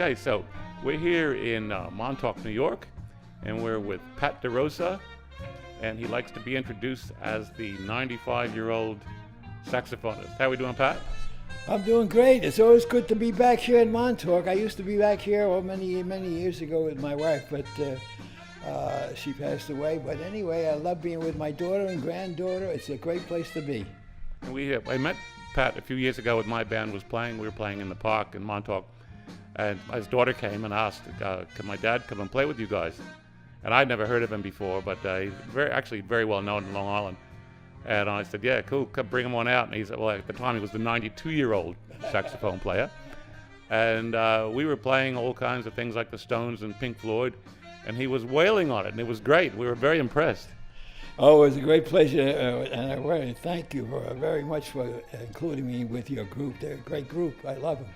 Okay, so we're here in Montauk, New York, and we're with Pat Derosa, and he likes to be introduced as the 95-year-old saxophonist. How are we doing, Pat? I'm doing great. It's always good to be back here in Montauk. I used to be back here many years ago with my wife, but she passed away. But anyway, I love being with my daughter and granddaughter. It's a great place to be. I met Pat a few years ago when my band was playing. We were playing in the park in Montauk, and his daughter came and asked, "Can my dad come and play with you guys?" And I'd never heard of him before, but he's very well known in Long Island. And I said, "Yeah, cool, come bring him on out." And he said, well, at the time he was the 92-year-old saxophone player, and we were playing all kinds of things like the Stones and Pink Floyd, and he was wailing on it, and it was great. We were very impressed. Oh, it was a great pleasure, and I really thank you very much for including me with your group. They're a great group. I love them.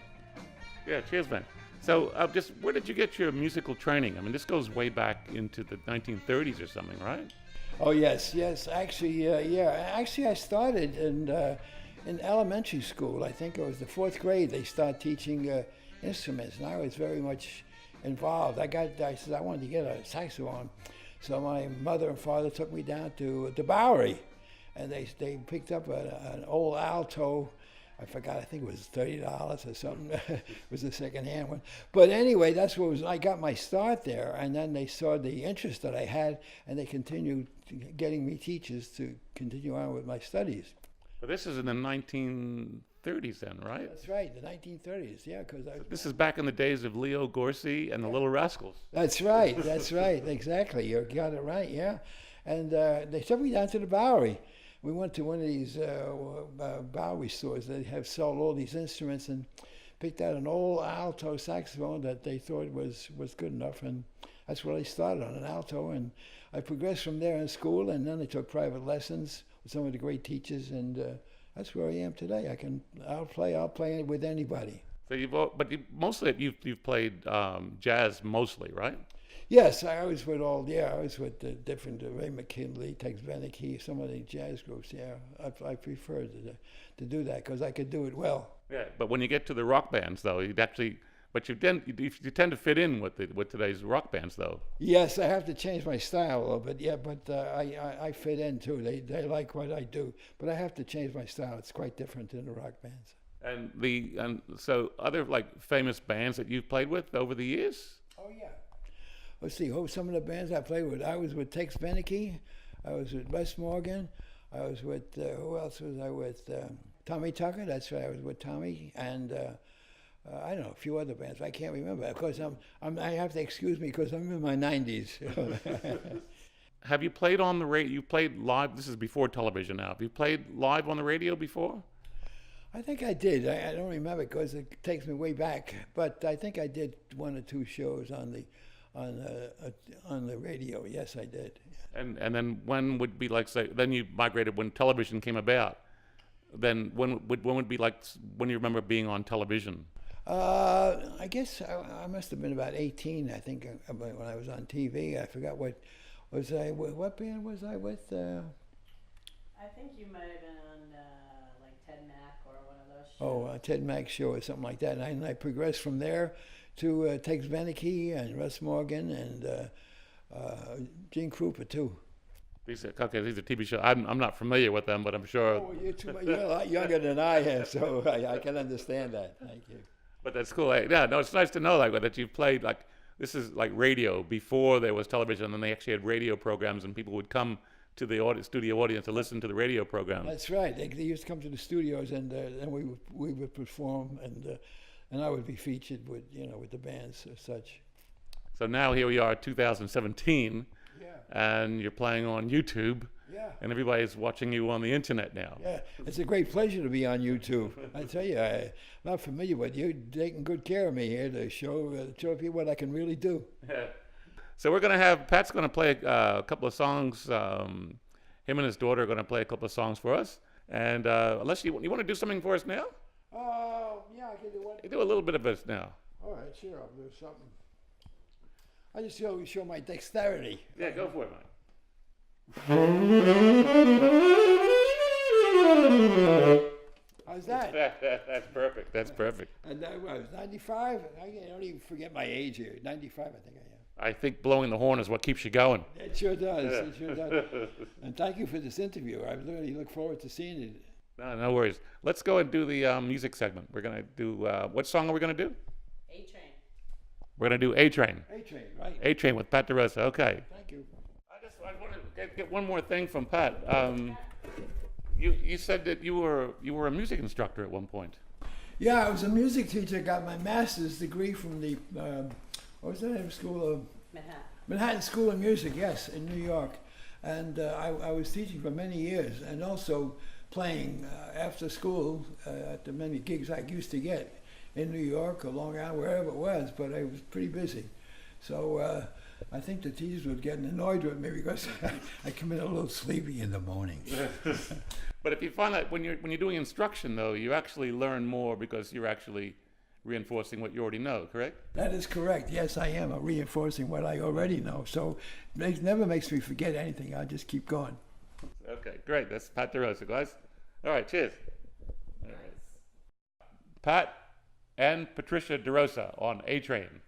Yeah, cheers, man. So, just where did you get your musical training? I mean, this goes way back into the 1930s or something, right? Oh yes. Actually, Actually, I started in elementary school. I think it was the 4th grade. They started teaching instruments, and I was very much involved. I said I wanted to get a saxophone, so my mother and father took me down to the Bowery, and they picked up an old alto. I forgot, I think it was $30 or something. It was a second-hand one. But anyway, that's what I got my start there. And then they saw the interest that I had, and they continued getting me teachers to continue on with my studies. But this is in the 1930s then, right? That's right, the 1930s, yeah. This is back in the days of Leo Gorcey and the Little Rascals. That's right, exactly. You got it right, yeah. And they took me down to the Bowery. We went to one of these Bowery stores that have sold all these instruments, and picked out an old alto saxophone that they thought was good enough, and that's where I started, on an alto. And I progressed from there in school, and then I took private lessons with some of the great teachers, and that's where I am today. I'll play with anybody. So you've played jazz mostly, right? Yes, I was with the different Ray McKinley, Tex Beneke, some of the jazz groups. Yeah, I prefer to do that because I could do it well. Yeah, but when you get to the rock bands, though, you tend to fit in with today's rock bands, though. Yes, I have to change my style a little bit. Yeah, but I fit in too. They like what I do, but I have to change my style. It's quite different than the rock bands. And so other like famous bands that you've played with over the years? Oh yeah. Let's see, some of the bands I played with. I was with Tex Beneke. I was with Wes Morgan. I was with, who else was I with? Tommy Tucker, that's right, I was with Tommy. And I don't know, a few other bands. I can't remember. Of course, I have to excuse me because I'm in my 90s. Have you played on the radio? You played live, this is before television now. Have you played live on the radio before? I think I did. I don't remember because it takes me way back. But I think I did 1 or 2 shows on the radio. Yes, I did. And then when would be like, say, then you migrated when television came about. Then when would be like when you remember being on television? I guess I must have been about 18. I think when I was on TV. I forgot what band was I with? I think you might have been on like Ted Mack or one of those shows. Oh, Ted Mack show or something like that. And I progressed from there to Tex Beneke and Russ Morgan and Gene Krupa too. These are TV shows. I'm not familiar with them, but I'm sure. Oh, you're a lot younger than I am, so I can understand that. Thank you. But that's cool. Yeah, no, it's nice to know that you've played like this is like radio before there was television, and they actually had radio programs, and people would come to the studio audience to listen to the radio program. That's right. They used to come to the studios, and we would perform, and I would be featured with the bands as such. So now here we are, 2017, yeah. And you're playing on YouTube, yeah. And everybody's watching you on the internet now. Yeah, it's a great pleasure to be on YouTube. I tell you, I'm not familiar with you. Taking good care of me here to show people what I can really do. Yeah. So Pat's going to play a couple of songs. Him and his daughter are going to play a couple of songs for us. And unless you want to do something for us now? Yeah, I can do one. You do a little bit of this now. All right, sure, I'll do something. I just show my dexterity. Yeah, go for it, man. How's that? That's perfect. That's perfect. And that was 95. I don't even forget my age here. 95, I think I am. I think blowing the horn is what keeps you going. It sure does. It sure does. And thank you for this interview. I really look forward to seeing it. No worries. Let's go and do the music segment. We're going to do, what song are we going to do? A-Train. We're going to do A-Train. A-Train, right. A-Train with Pat Derosa. Okay. Thank you. I want to get one more thing from Pat. You said that you were a music instructor at one point. Yeah, I was a music teacher. Got my master's degree from the, what was that name of school? Manhattan. Manhattan School of Music, yes, in New York. And I was teaching for many years and also playing after school at the many gigs I used to get in New York or Long Island, wherever it was, but I was pretty busy. So I think the teachers were getting annoyed with me because I come in a little sleepy in the mornings. But if you find that when you're doing instruction, though, you actually learn more because you're actually reinforcing what you already know, correct? That is correct. Yes, I am reinforcing what I already know. So it never makes me forget anything. I just keep going. Okay, great. That's Pat Derosa, guys. All right, cheers. All right. Pat and Patricia Derosa on A-Train.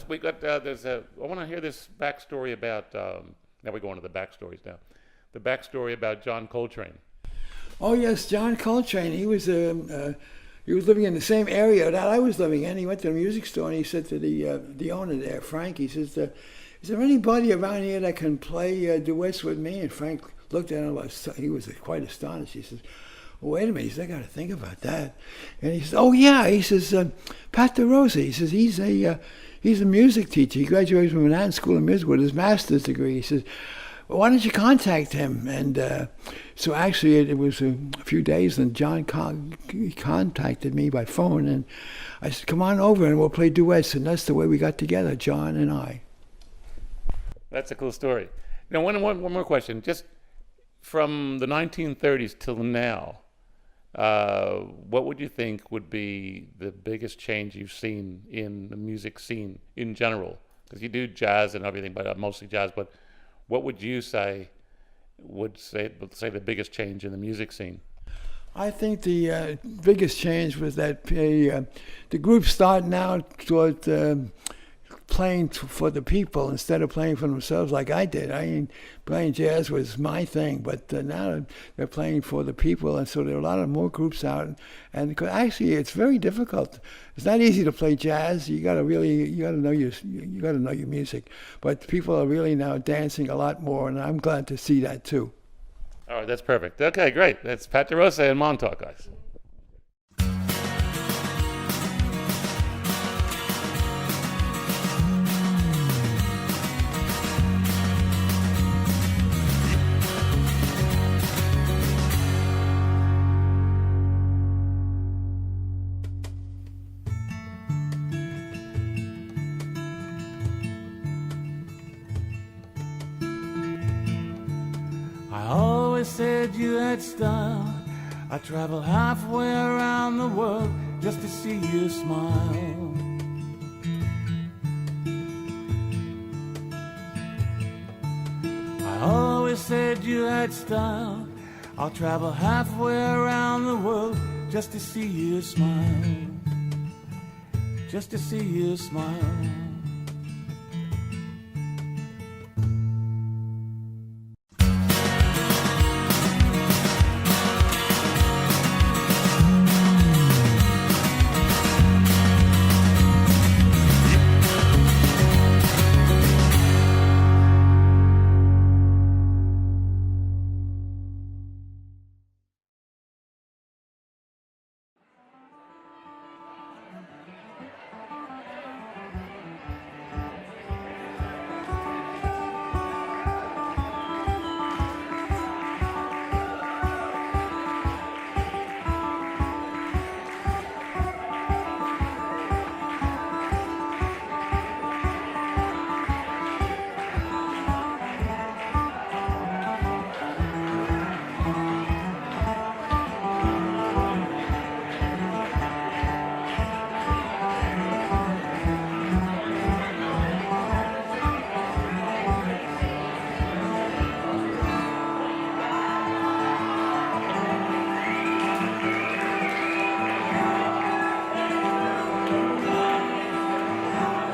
We got there's a. I want to hear this backstory about. Now we go into the backstories now. The backstory about John Coltrane. Oh yes, John Coltrane. He was living in the same area that I was living in. He went to the music store and he said to the owner there, Frank. He says, "Is there anybody around here that can play duets with me?" And Frank looked at him. He was quite astonished. He says, wait a minute. He says, I got to think about that. And he says, oh yeah. He says, Pat Derosa. He says he's a music teacher. He graduated from Manhattan School of Music with his master's degree. He says, why don't you contact him? And so actually it was a few days, and John contacted me by phone, and I said, come on over and we'll play duets. And that's the way we got together, John and I. That's a cool story. Now, one more question. Just from the 1930s till now, what would you think would be the biggest change you've seen in the music scene in general? Because you do jazz and everything, but mostly jazz. But what would you say the biggest change in the music scene? I think the biggest change was that the group started now toward playing for the people instead of playing for themselves like I did. I mean, playing jazz was my thing, but now they're playing for the people, and so there are a lot of more groups out. And actually, it's very difficult. It's not easy to play jazz. You got to know your music. But people are really now dancing a lot more, and I'm glad to see that too. All right, that's perfect. Okay, great. That's Pat Derosa and Montauk, guys. Said you had style. I travel halfway around the world just to see you smile. I always said you had style. I'll travel halfway around the world just to see you smile. Just to see you smile.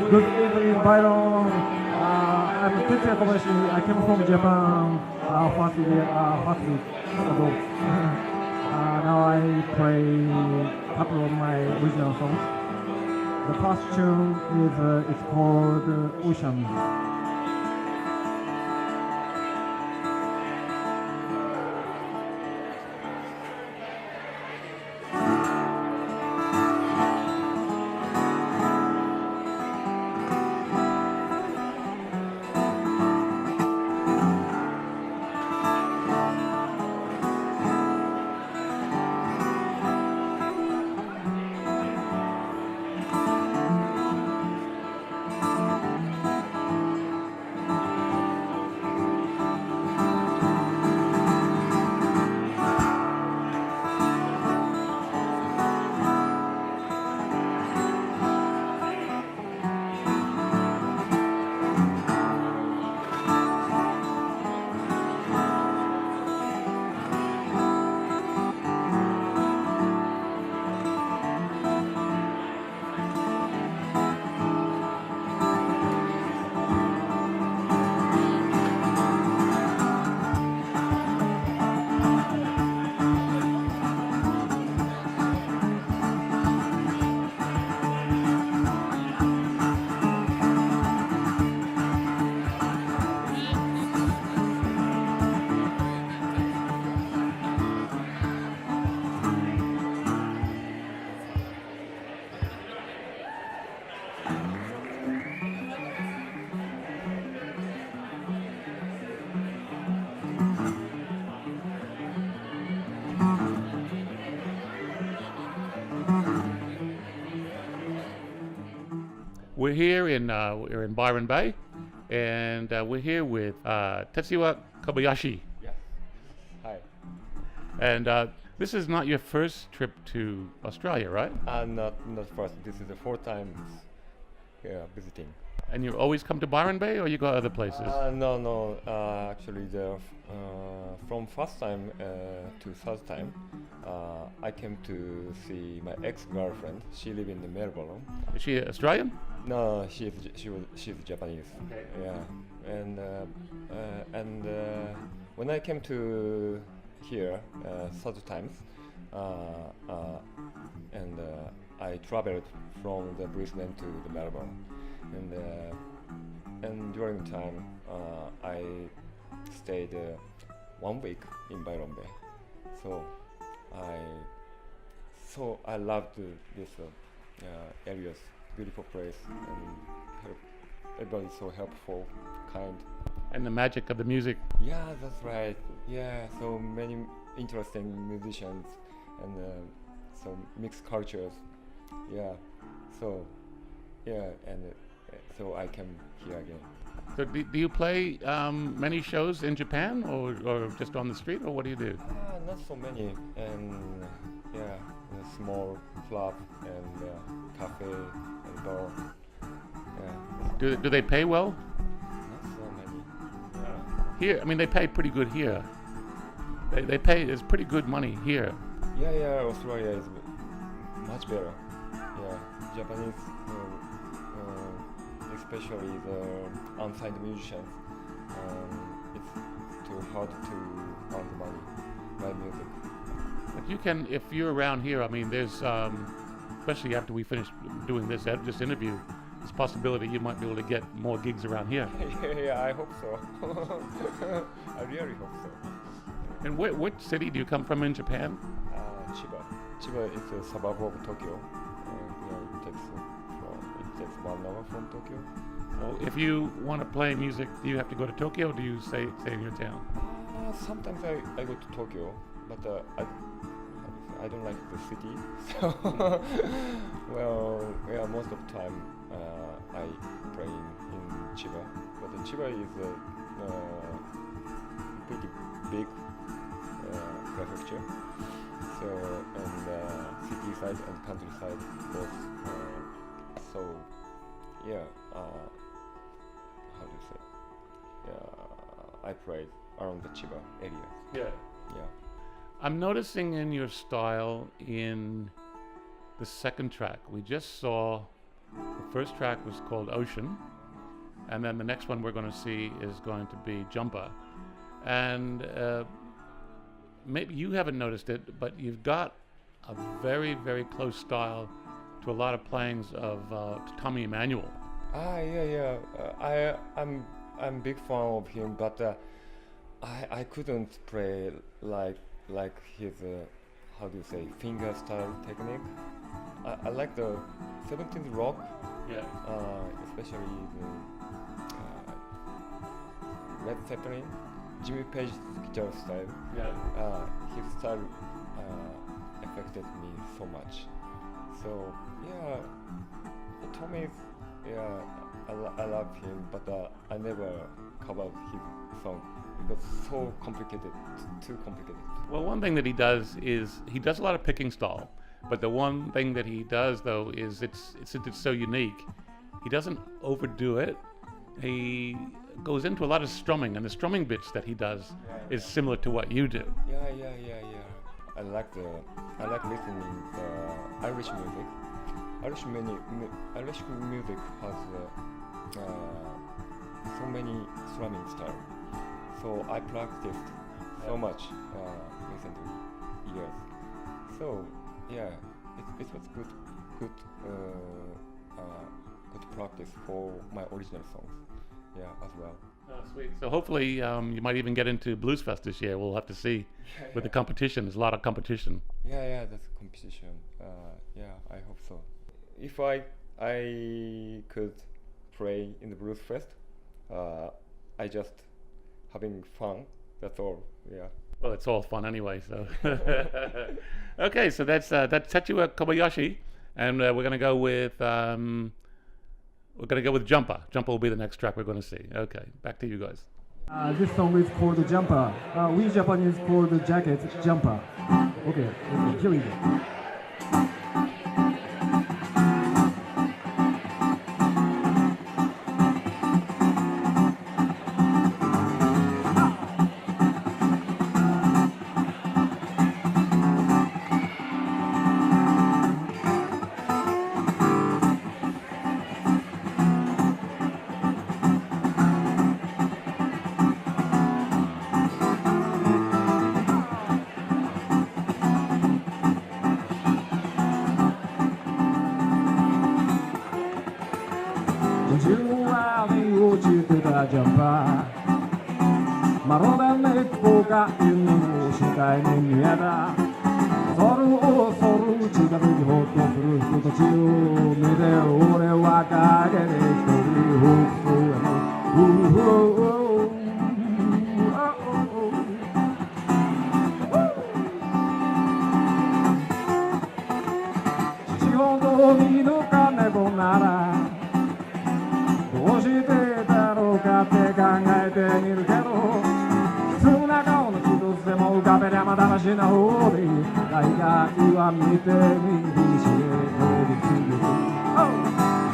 Good evening, Byron. I'm Tetsuya Kubayashi. I came from Japan 40 years ago. Now I play a couple of my original songs. The first tune is it's called Ocean. we're here we're in Byron Bay, and we're here with Tetsuya Kubayashi. Yes. Hi. And this is not your first trip to Australia, right? Not first. This is the fourth time visiting. And you always come to Byron Bay, or you go other places? No. Actually, from first time to third time, I came to see my ex-girlfriend. She lives in Melbourne. Is she Australian? No, she's Japanese. Okay. Yeah, and when I came to here third times, and I traveled from the Brisbane to the Melbourne, and during the time I stayed 1 week in Byron Bay, so I loved this areas, beautiful place, and everybody's so helpful, kind. And the magic of the music. Yeah, that's right. Yeah, so many interesting musicians and some mixed cultures. Yeah, so so I came here again. So do you play many shows in Japan, or just on the street, or what do you do? Not so many, and yeah, a small club and cafe and bar. Yeah. Do they pay well? Not so many. Here, I mean, they pay pretty good here. They pay, it's pretty good money here. Yeah, Australia is much better. Yeah, Japanese, especially the unsigned musicians, it's too hard to earn the money by music. But you can, if you're around here, I mean, there's, especially after we finish doing this interview, there's possibility you might be able to get more gigs around here. Yeah, I hope so. I really hope so. And what city do you come from in Japan? Chiba. Chiba is a suburb of Tokyo. Yeah, it takes 1 hour from Tokyo. So if you want to play music, do you have to go to Tokyo, or do you stay in your town? Sometimes I go to Tokyo, but I don't like the city. So well, yeah, most of the time I play in Chiba. But Chiba is a pretty big prefecture. So and city side and countryside both. So yeah, how do you say? Yeah, I played around the Chiba area. Yeah. Yeah. I'm noticing in your style in the second track. We just saw the first track was called Ocean, and then the next one we're going to see is going to be Jumper. And maybe you haven't noticed it, but you've got a very, very close style to a lot of playings of Tommy Emmanuel. Yeah. I'm big fan of him, but I couldn't play like his how do you say, finger style technique. I like the 17th rock, Yeah. especially the Led Zeppelin, Jimmy Page's guitar style. Yeah. His style affected me so much. So yeah, Tommy, yeah, I love him, but I never covered his song because so complicated, too complicated. Well, one thing that he does is he does a lot of picking style, but the one thing that he does though is it's so unique. He doesn't overdo it. He goes into a lot of strumming, and the strumming bits that he does is similar to what you do. Yeah. I like listening to Irish music. Irish music has so many strumming styles. So I practiced so much recent years. So yeah, it was good practice for my original songs. Yeah, as well. Oh, sweet. So hopefully you might even get into Blues Fest this year. We'll have to see with the competition. There's a lot of competition. Yeah, that's a competition. Yeah, I hope so. If I could play in the Blues Fest, I just having fun. That's all. Yeah. Well, it's all fun anyway. So okay, so that's Tetsuya Kubayashi, and we're gonna go with We're going to go with Jumper. Jumper will be the next track we're going to see. Okay, back to you guys. This song is called Jumper. We Japanese call the jacket Jumper. Okay, here we go. 自分はに落ちてたジャンパーまるで根っこが犬の視界に見えたそる恐る近づきほっとする人たちを見て俺は陰で一人北総への父親の見抜か猫ならどうしてだろうかって考えてみるけど普通な顔の一つでも浮かべりゃまだましな方で大概は見てみるし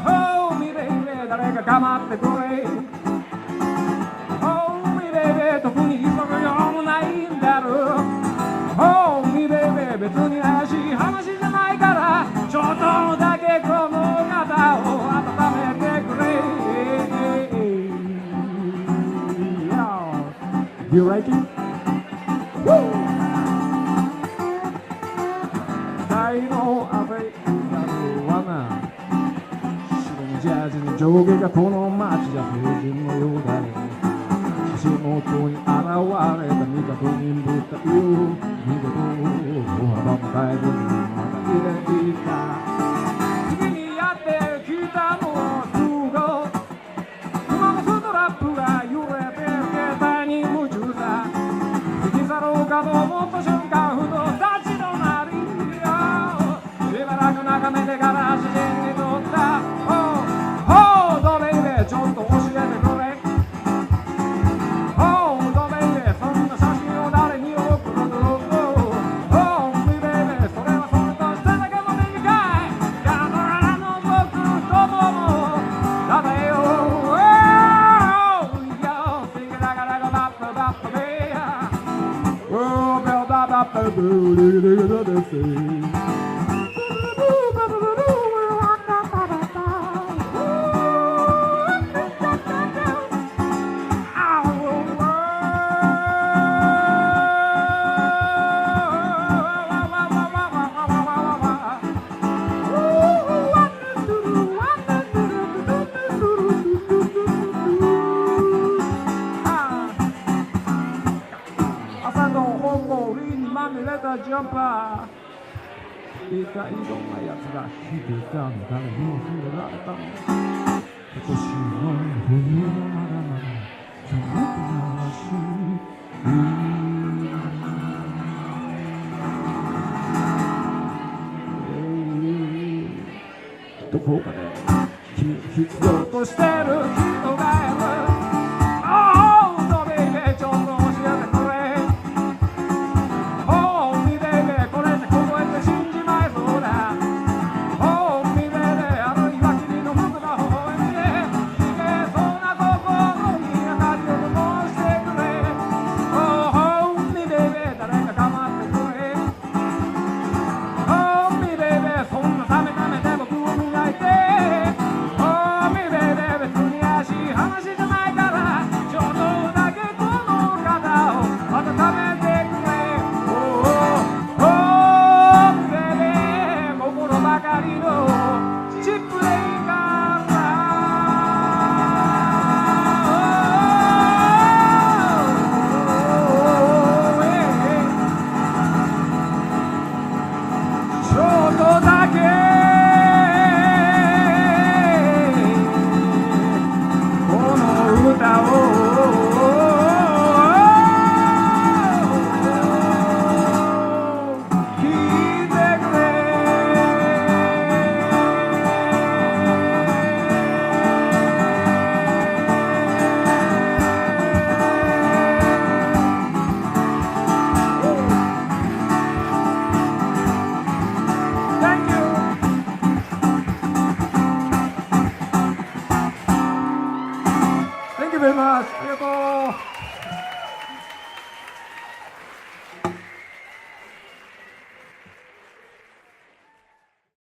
Oh, me baby 誰か構ってくれ Oh, me baby 特に急ぐようもないんだろ Oh, me baby 別に怪しい話じゃないからちょっとだけこの肩を温めてくれYou like it? Woo! 大の雨がるわな白のジャージの上下がこの街じゃ成人のようだよ足元に現れた味方にぶったよ見事歩幅も変えずにまた入れていた次にやってきたのは空港馬のストラップが揺れて携帯に夢中さ過ぎ去ろうかと思った瞬間ふと立ち止まりしばらく眺めてから自然に撮ったOh,どれでちょっと教えてくれOh, どれでそんな写真を誰に送るのOh, みれでそれはそれとしてだけも短いガドララの僕ともだべよOh, yo, sing it like a bop bop bop Oh, bell bop bop bop朝の本もりにまみれたジャンパーいたいろんなやつが来ていたの誰にも触れられたの今年の冬のまだまだ寒くならしいどこかで君を必要としてる人がいるOh, no baby ちょっと教えてくれOh, me baby これって凍えて死んじまいそうだOh, me baby あの岩切りの僕の微笑みで消えそうな心に明かりを灯してくれOh, me baby 誰か構ってくれOh, me baby そんなためためで僕を磨いてOh, me baby 別に怪しい話じゃないからちょっとだけこの肩を温めてくれOh, baby 心ばかりのチップでいいからちょっとだけこの歌を聴いてくれ very much. ありがとう。